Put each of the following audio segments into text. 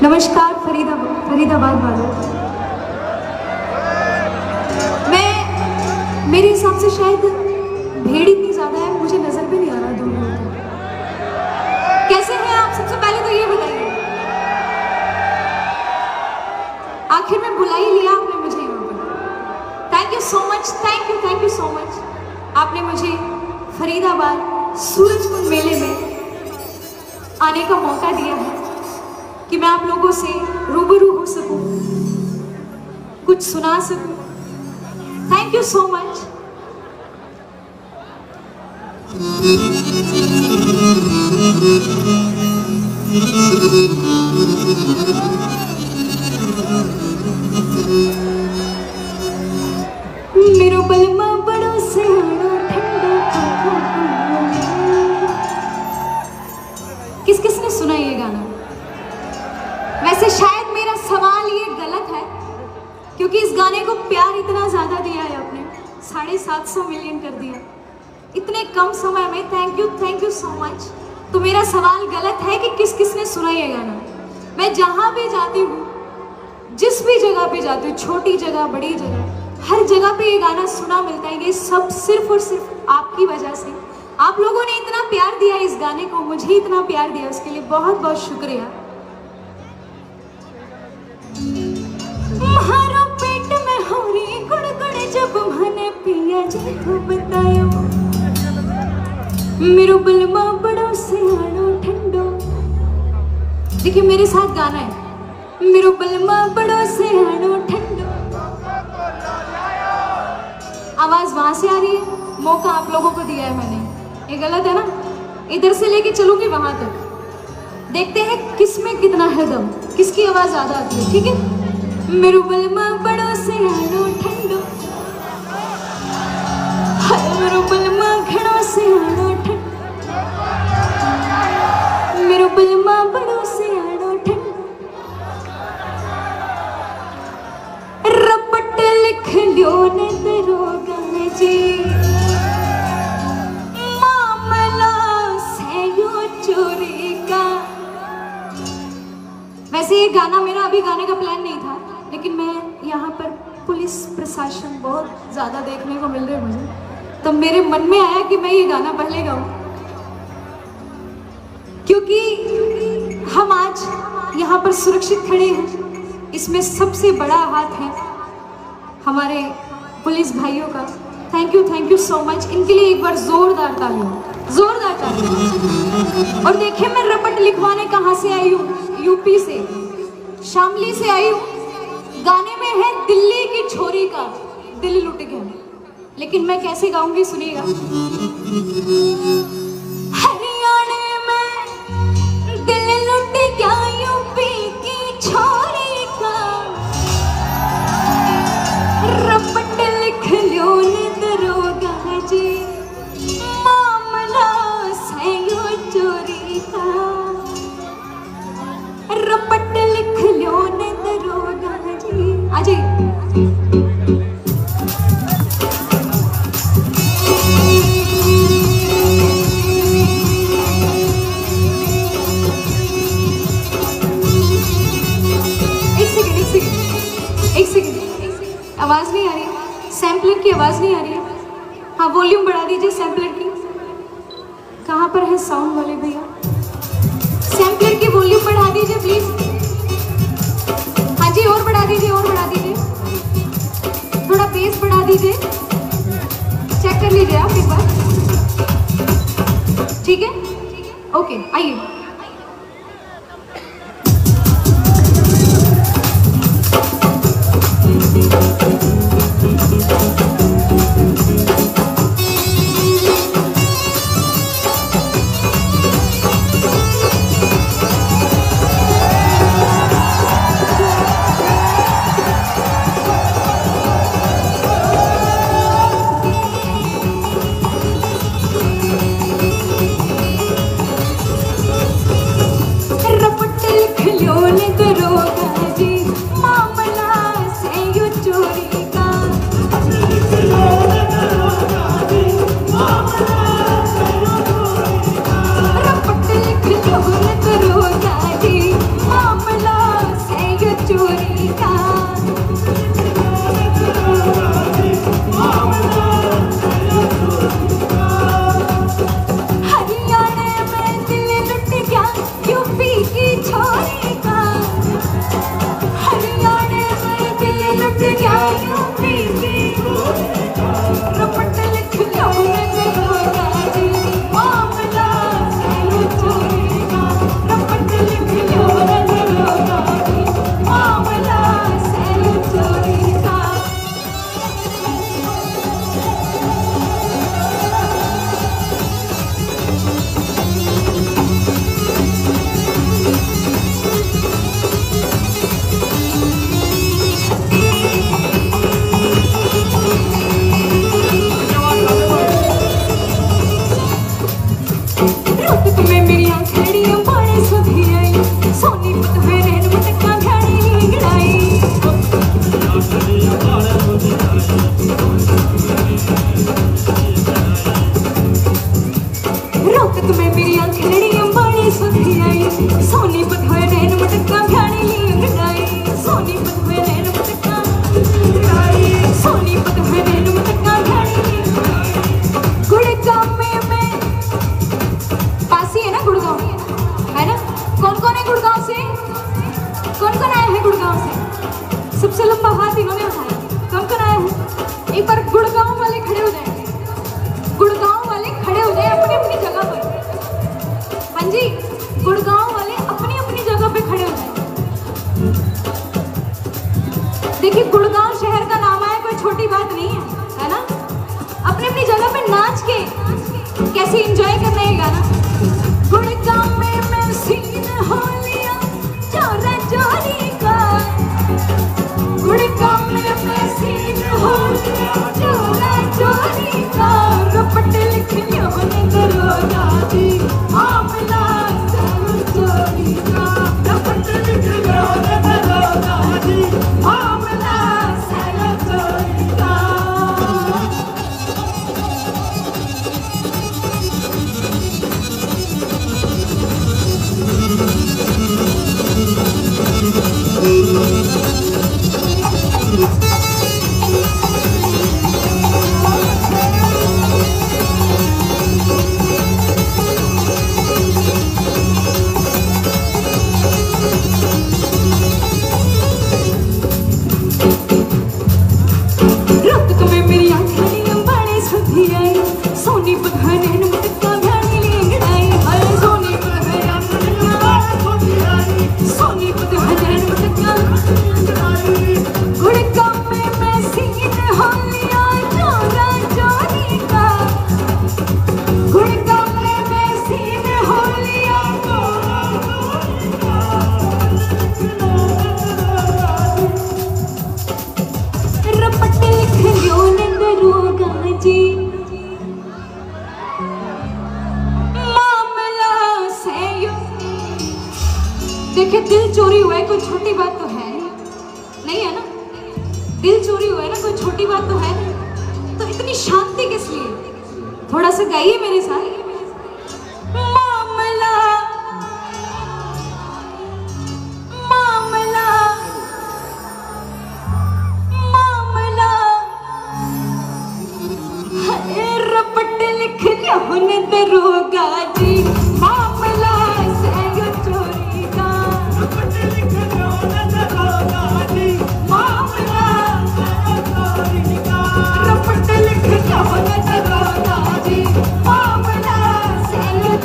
नमस्कार फरीदाबाद वालों। मेरे हिसाब से शायद भीड़ इतनी ज़्यादा है, मुझे नज़र भी नहीं आ रहा दूर दूर तक। कैसे हैं आप? सबसे पहले तो ये बताइए, आखिर में बुला ही लिया आपने मुझे यहाँ पर। Thank you so much, thank you so much. आपने मुझे फरीदाबाद सूरजकुंड मेले में आने का मौका दिया है कि मैं आप लोगों से रूबरू हो सकूं, कुछ सुना सकूं। Thank you so much. मेरो बलमा बड़ो सियाणो ठंडो किस किस ने सुना ये गाना? वैसे शायद मेरा सवाल ये गलत है, क्योंकि इस गाने को प्यार इतना ज़्यादा दिया है आपने, 750 मिलियन कर दिया इतने कम समय में। Thank you so much. तो मेरा सवाल गलत है कि किस किस ने सुना ये गाना। मैं जहाँ भी जाती हूँ, जिस भी जगह पे जाती हूँ, छोटी जगह बड़ी जगह, हर जगह पे ये गाना सुना मिलता है। ये सब सिर्फ और सिर्फ आपकी वजह से। आप लोगों ने इतना प्यार दिया इस गाने को, मुझे इतना प्यार दिया, उसके लिए बहुत बहुत शुक्रिया। म्हारो पेट में होरी गुड़गुड़ जब मने पिया जी तो बतायो, मेरो बलमा बड़ो सियाणो ठंडो। देखिए मेरे साथ गाना है, मेरो बलमा बड़ो सियाणो ठंडो। आवाज वहां से आ रही है, मौका आप लोगों को दिया है मैंने, ये गलत है ना? इधर से लेके चलूंगी वहां तक, देखते हैं किस में कितना है दम, किसकी आवाज ज्यादा आती है। ठीक है? मेरो बलमा बड़ो सियाणो ठंडो, हाय मेरो बलमा घणो सियाणो ठंडो, मेरो बलमा बड़ो सियाणो ठंडो। रपट लिख लियो ने दरोगा जी, मामला सयो चोरी का। वैसे ये गाना मेरा अभी गाने का प्लान नहीं था, लेकिन मैं यहाँ पर पुलिस प्रशासन बहुत ज़्यादा देखने को मिल रहे हैं मुझे, तो मेरे मन में आया कि मैं ये गाना पहले गाऊं, क्योंकि हम आज यहाँ पर सुरक्षित खड़े हैं। इसमें सबसे बड़ा हाथ है हमारे पुलिस भाइयों का। Thank you so much. इनके लिए एक बार जोरदार तालियां, जोरदार तालियां। और देखिए मैं रपट लिखवाने कहाँ से आई हूँ, यूपी से, शामली से आई हूँ। गाने में है दिल्ली की छोरी का दिल लुट गया, लेकिन मैं कैसे गाऊंगी सुनिएगा। हरियाणा में दिल लुट गया यूपी की छोरी का, रपट लिख लो ने दरोगा जी, मामला सयो चोरी का, रपट लिख लो ने दरोगा जी। आ जाइए। एक सेकंड, आवाज नहीं आ रही है, सैम्पलर की आवाज नहीं आ रही है। हाँ वॉल्यूम बढ़ा दीजिए सैम्पलर की। कहाँ पर है साउंड वाले भैया? सैम्पलर की वॉल्यूम बढ़ा दीजिए प्लीज। हाँ जी और बढ़ा दीजिए, और बढ़ा दीजिए, थोड़ा बेस बढ़ा दीजिए। चेक कर लीजिए आप एक बार, ठीक है? ओके आइए। सोनीपत होए नैन मटका भ्याणी ली अंगड़ाई सोनीपत होए नैन मटका सोनीपत होए नैन मटका भ्याणी ली गुड़गांव में पास ही है ना गुड़गांव है ना कौन कौन है गुड़गांव से कौन कौन आए हैं गुड़गांव से सबसे लंबा हाथ इन्होंने उठाया कौन कौन आया है एक बार गुड़गांव वाले खड़े हो जाए गुड़गांव वाले खड़े हो जाए अपनी अपनी जगह पर हाँ जी गुड़गांव वाले अपनी अपनी जगह पे खड़े हो जाए देखिए गुड़गांव शहर का नाम आया कोई छोटी बात नहीं है ना अपनी अपनी जगह पे नाच के कैसे एंजॉय करना है गाना गुड़गांव में मैं सीन हो लिया चोरा चोरी का गुड़गांव में मैं सीन हो लिया चोरा चोरी का रपट लिख लिया मैंने दरोगा जी मामला चोरी का रपट लिख लिया मैंने दरोगा जी मामला चोरी का देखिए दिल चोरी हुआ है कोई छोटी बात तो है नहीं है ना दिल चोरी हुआ है ना कोई छोटी बात तो है तो इतनी शांति किस लिए थोड़ा सा गाइए मेरे साथ मामला मामला मामला रपट लिख लिया होने दरोगा जी मामला चोरी का रपट लिख लिया होने दरोगा जी मामला चोरी का रपट लिख लिया होने दरोगा जी मामला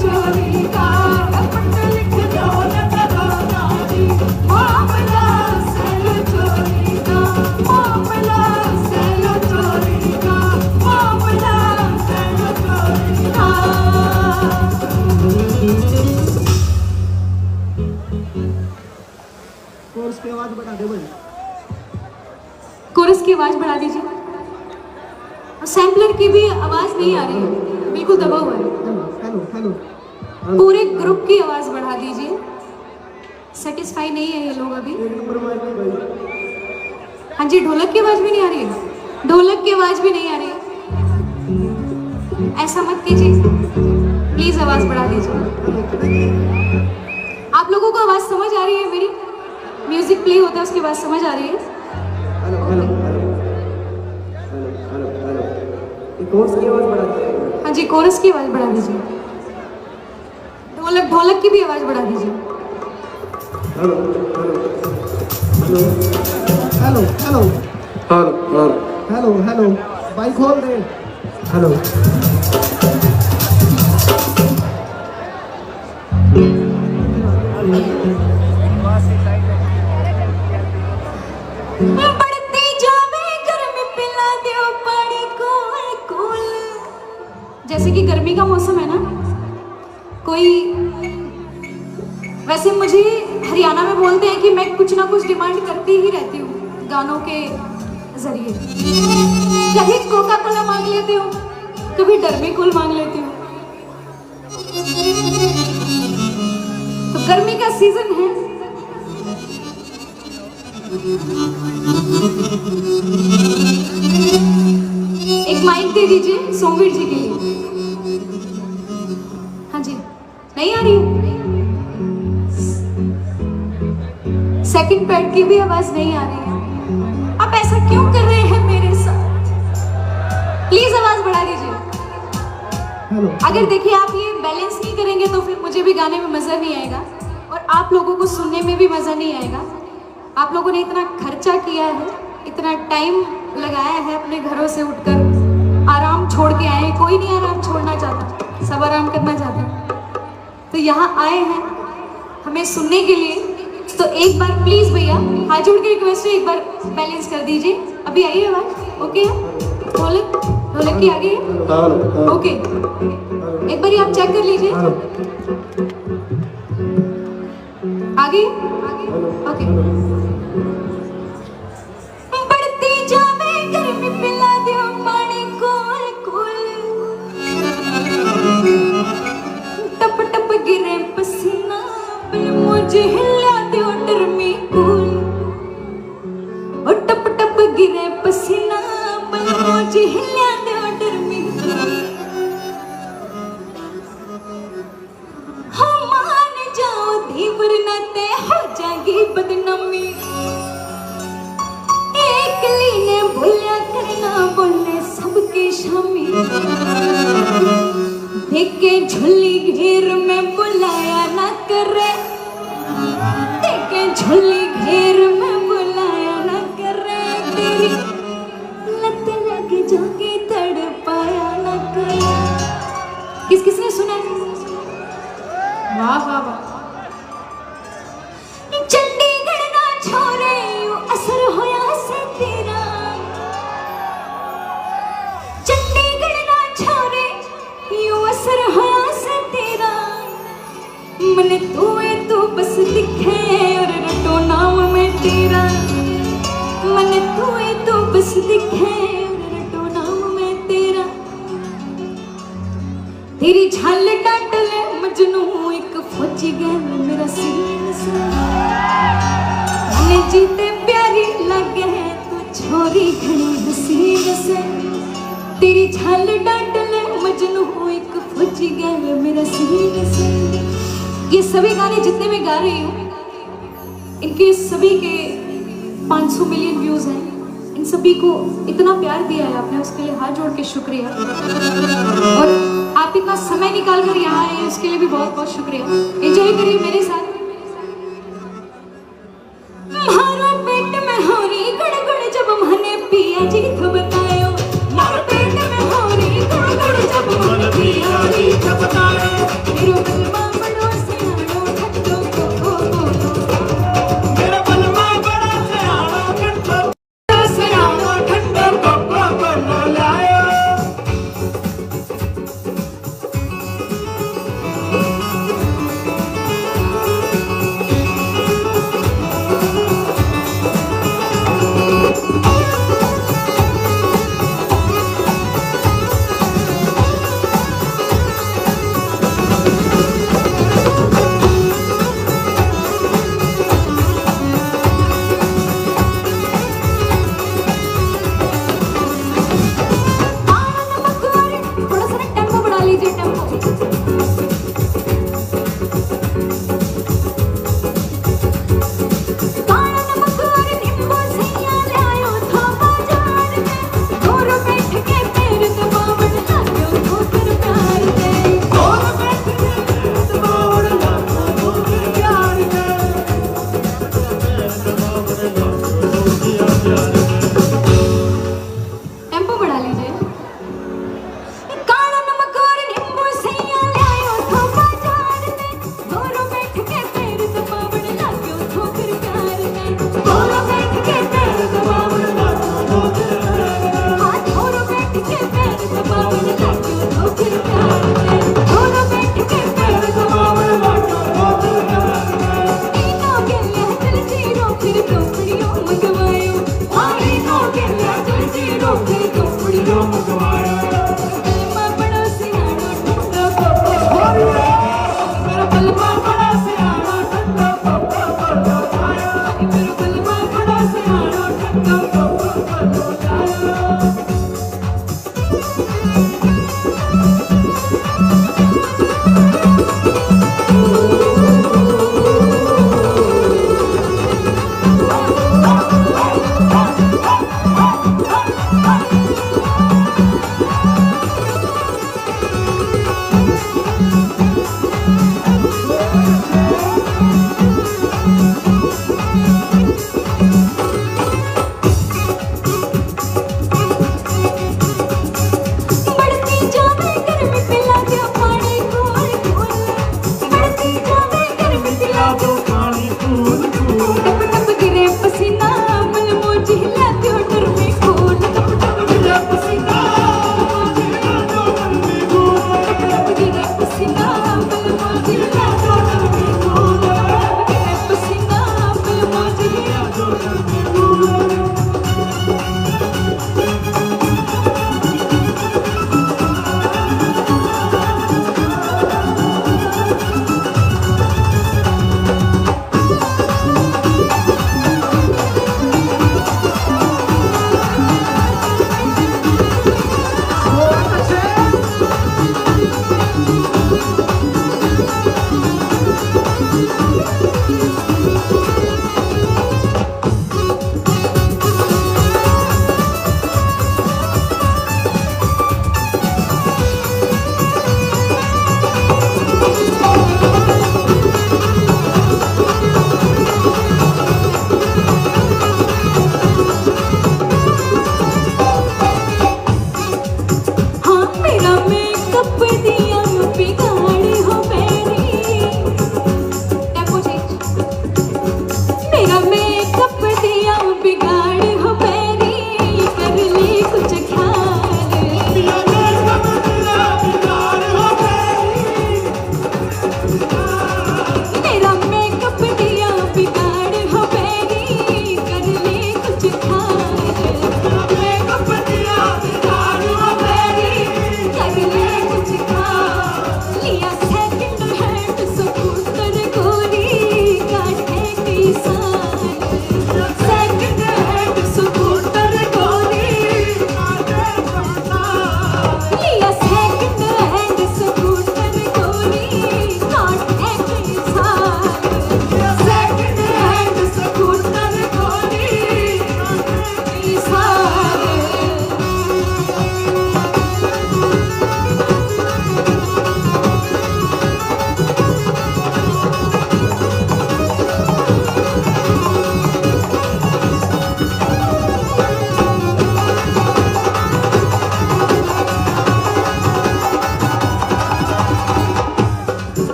चोरी का रपट लिख लिया होने दरोगा जी मामला चोरी का मामला चोरी का मामला चोरी का कोरस की आवाज बढ़ा दे भाई कोरस की आवाज बढ़ा दीजिए और सैम्पलर की भी आवाज नहीं आ रही है बिल्कुल दबा हुआ है हेलो हेलो पूरे ग्रुप की आवाज बढ़ा दीजिए सेटिस्फाई नहीं है ये लोग अभी एक नंबर मार के भाई हाँ जी ढोलक की आवाज भी नहीं आ रही है ढोलक की आवाज भी नहीं आ रही है ऐसा मत कीजिए प्लीज आवाज बढ़ा दीजिए आप लोगों को आवाज समझ आ रही है मेरी म्यूजिक प्ले होता है उसकी आवाज समझ आ रही है hello hello hello hello hello chorus की आवाज बढ़ा दे हाँ जी कोरस की आवाज बढ़ा दीजिए ढोलक की भी आवाज बढ़ा दीजिए hello hello hello hello hello hello hello bike खोल दे हेलो बढ़ती जावे गर्मी पिला दियो पानी कोल कोल जैसे कि गर्मी का मौसम है ना कोई वैसे मुझे हरियाणा में बोलते हैं कि मैं कुछ ना कुछ डिमांड करती ही रहती हूँ गानों के जरिए कभी कोका कोला मांग लेती हूँ कभी डर्मीकूल मांग लेती हूँ तो गर्मी का सीजन है एक माइक दे दीजिए सोमवीर जी के लिए हाँ जी नहीं आ रही सेकंड पैड की भी आवाज नहीं आ रही है। आप ऐसा क्यों कर रहे हैं मेरे साथ? प्लीज आवाज बढ़ा दीजिए। अगर देखिए आप ये बैलेंस नहीं करेंगे तो फिर मुझे भी गाने में मजा नहीं आएगा और आप लोगों को सुनने में भी मजा नहीं आएगा। आप लोगों ने इतना खर्चा किया है, इतना टाइम लगाया है, अपने घरों से उठकर आराम छोड़ के आए हैं। कोई नहीं आराम छोड़ना चाहता, सब आराम करना चाहता है। तो यहाँ आए हैं हमें सुनने के लिए। तो एक बार प्लीज भैया हाथ जोड़ के रिक्वेस्ट है, एक बार बैलेंस कर दीजिए। अभी आइए आवाज ओके है? ढोलक की आगे है ओके। एक बार आप चेक कर लीजिए आगे ओके। बढ़ती जावे गर्मी पिला दियो पानी कोल कोल, टप टप गिरे पसीना बिन मुझे हिला दियो डरमी कूल। और टप टप गिरे पसीना बिन मुझे हिला दियो डरमी कूल। हम मान जाओ धीवर नाते हो जाएगी बदनामी। एक लीने भूलिया करना बोलने सबके शामी। देखे झुल्ली घेर में बुलाया ना करे, देखे झुल्ली घेर में बुलाया ना करे। तेरी लत लग जाके तड़पाया ना करे। किसने सुना है? वाह वाह वाह। चंडीगढ़ ना छोरे यूं असर होया से तेरा। चंडीगढ़ ना छोरे यूं असर होया से तेरा। मन तू बस दिखे और रटो नाम में तेरा। मन तू बस दिखे और रटो नाम में तेरा। तेरी झाल डांट ले मजनू एक फौजी गया मेरा सीन से। मैंने जीते प्यारी लगे है तू छोरी घनी हसीन से। तेरी झाल डांट ले मजनू एक फौजी गया मेरा सीन से। ये सभी गाने जितने मैं गा रही हूँ इनके सभी के 500 मिलियन व्यूज हैं। इन सभी को इतना प्यार दिया है आपने, उसके लिए हाथ जोड़ के शुक्रिया। और आप इतना समय निकाल कर यहाँ आए उसके लिए भी बहुत बहुत शुक्रिया। एंजॉय करिए मेरे साथ। मारो पेट में हो रही गड़गड़ जब मैंने पिया जी तो बतायो। मारो पेट में हो रही गड़गड़ जब मैंने पिया जी तो बतायो। मेरे बलमा बड़ो सियानो ठट्टो को मेरे बलमा बड़ा सियानो ठट्टो सियानो ठट्टो को लायो।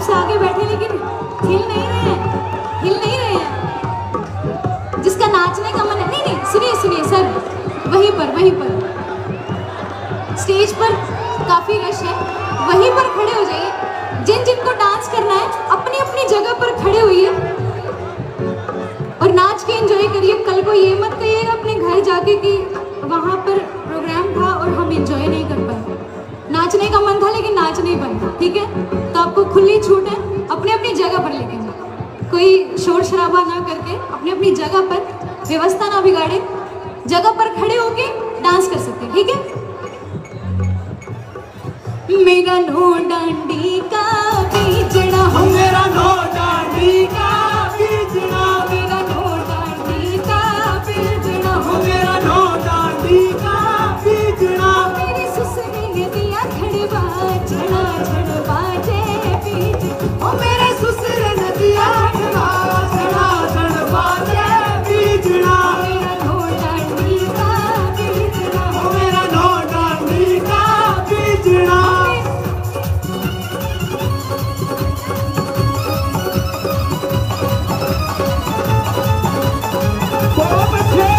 आपसे आगे बैठे लेकिन हिल नहीं रहे हैं, हिल नहीं रहे हैं। जिसका नाचने का मन है, नहीं नहीं सुनिए सुनिए सर, वहीं पर स्टेज पर काफी रश है, वहीं पर खड़े हो जाइए। जिन जिनको डांस करना है अपनी अपनी जगह पर खड़े होइए और नाच के एंजॉय करिए। कल को ये मत कहिएगा अपने घर जाके कि वहाँ पर प्रोग्राम था और हम एंजॉय नहीं कर पाए। नाचने का मन था लेकिन नाच नहीं पाए, ठीक है? तो आपको खुली छूट है, अपने अपनी जगह पर लेके जाओ, कोई शोर शराबा ना करके अपनी अपनी जगह पर, व्यवस्था ना बिगाड़े, जगह पर खड़े होके डांस कर सकते हैं, ठीक है? मेरा नो डांडी का बीजना हो, मेरा नो डांडी का बीजना, मेरा नो डांडी का बीजना हो, मेरा नो डांडी का बीजना। मेरी सुसरी ने दिया खड़वा छड़ा छड़वा जे बीज, ओ मेरे ससुर ने दिया खड़ा छड़ा छड़वा जे बीजना। मेरा नो डांडी का बीजना ओ हो, मेरा नो डांडी का बीजना। बहुत अच्छे।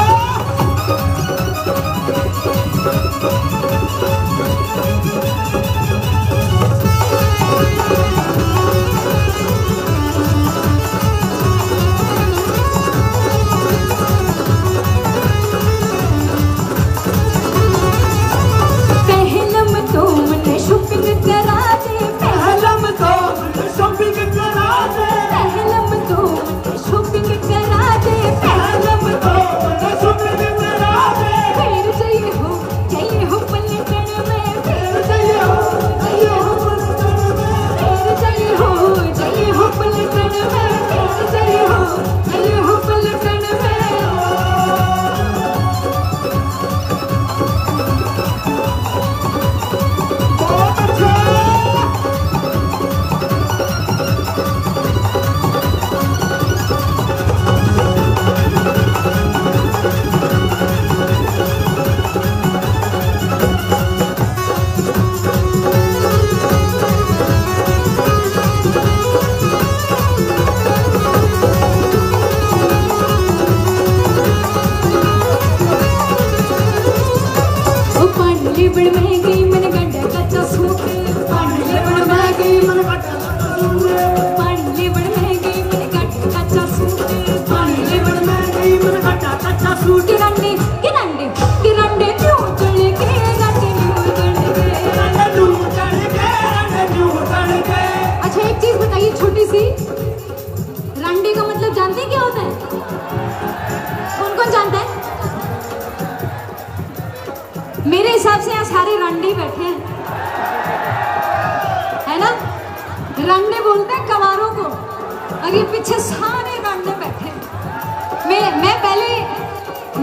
पहलम तो मन शॉपिंग करा दे, पहलम तो शॉपिंग करा दे, पहलम तो मन शॉपिंग करा दे, पहलम तो शॉपिंग करा दे। फिर चाहिए हो पलटन में, फिर चाहिए हो पलटन में, फिर चाहिए हो पलटन में, फिर चाहिए हो पलटन में। बहुत अच्छे। ओ पानी लेबड़ में गई मन गड्ढा कच्चा सूट, पानी लेबड़ में गई मन पानी लेबड़ में गई मन गड्ढा कच्चा सूट, पानी लेबड़ में किरंडे किरंडे किरंडे क्यों चढ़ के रंडे क्यों चढ़ के। अच्छा एक चीज बताइए छोटी सी, रंडे का मतलब जानते हैं क्या होता है? कौन कौन जानता है? मेरे हिसाब से यहाँ सारे रंडे बैठे हैं, है ना? रंडे बोलते हैं कवारों को, और ये पीछे सारे रंडे बैठे हैं।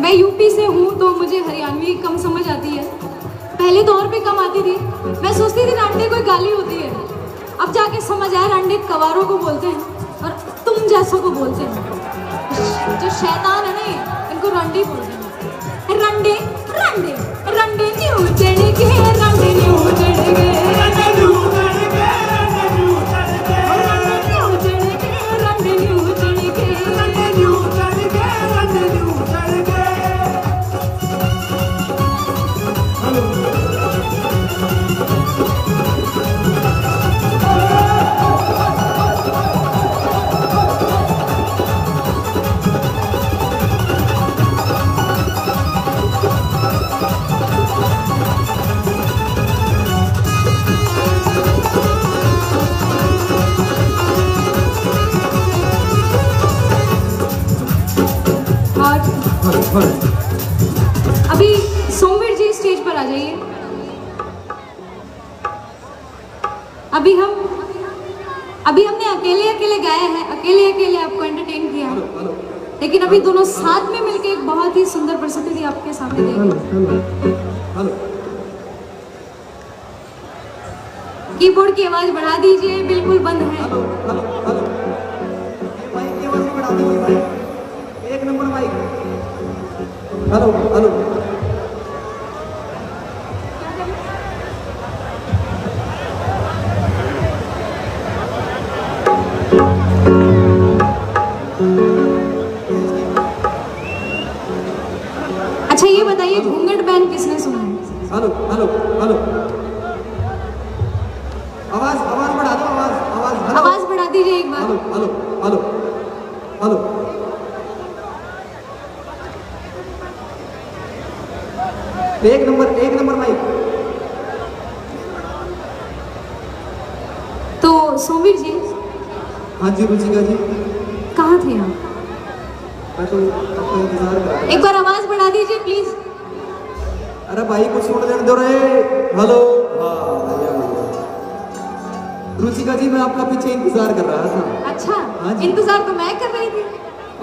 मैं यूपी से हूँ तो मुझे हरियाणवी कम समझ आती है, पहले तो और भी कम आती थी। मैं सोचती थी रंडे कोई गाली होती है, अब जाके समझ आया रंडे कवारों को बोलते हैं और तुम जैसों को बोलते हैं। जो शैतान है ना इनको रंडे बोलते हैं। रंडे रंडे रंडे न्यू चढ़ के, रंडे न्यू चढ़ के, रंडे न्यू चढ़ के, रंडे न्यू चढ़ के। अभी सोमवीर जी स्टेज पर आ जाइए। अभी हमने अकेले अकेले गाया है, अकेले अकेले आपको एंटरटेन किया है, लेकिन अभी दोनों साथ में मिलकर एक बहुत ही सुंदर प्रस्तुति आपके सामने देंगे। कीबोर्ड की आवाज बढ़ा दीजिए, बिल्कुल बंद है। एक number mic. Hello hello. Hello hello hello, आवाज आवाज बढ़ा दो, आवाज आवाज, हेलो आवाज बढ़ा दीजिए एक बार। Hello hello hello hello. एक नंबर माइक। तो सोमिर जी, हाँ जी रुचिका जी, कहाँ थे आप? मैं तो आपका इंतजार कर रहा था। एक बार आवाज बढ़ा दीजिए प्लीज। अरे भाई कुछ सुन लेने दो रे। हेलो, हाँ भैया। रुचिका जी मैं आपका पीछे इंतजार कर रहा था। अच्छा, हाँ जी। इंतजार तो मैं कर रही थी,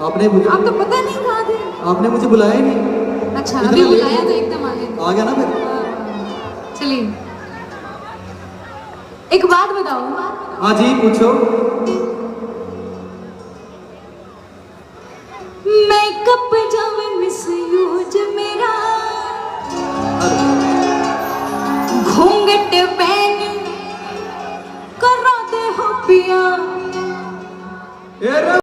आपने मुझे, आप तो पता नहीं कहाँ थे। आपने मुझे बुलाया ही नहीं। अच्छा, इतना अभी लेट बुलाया तो एकदम आ गए। आ गया ना फिर। चलिए, एक बात बताओ, हाँ जी पूछो।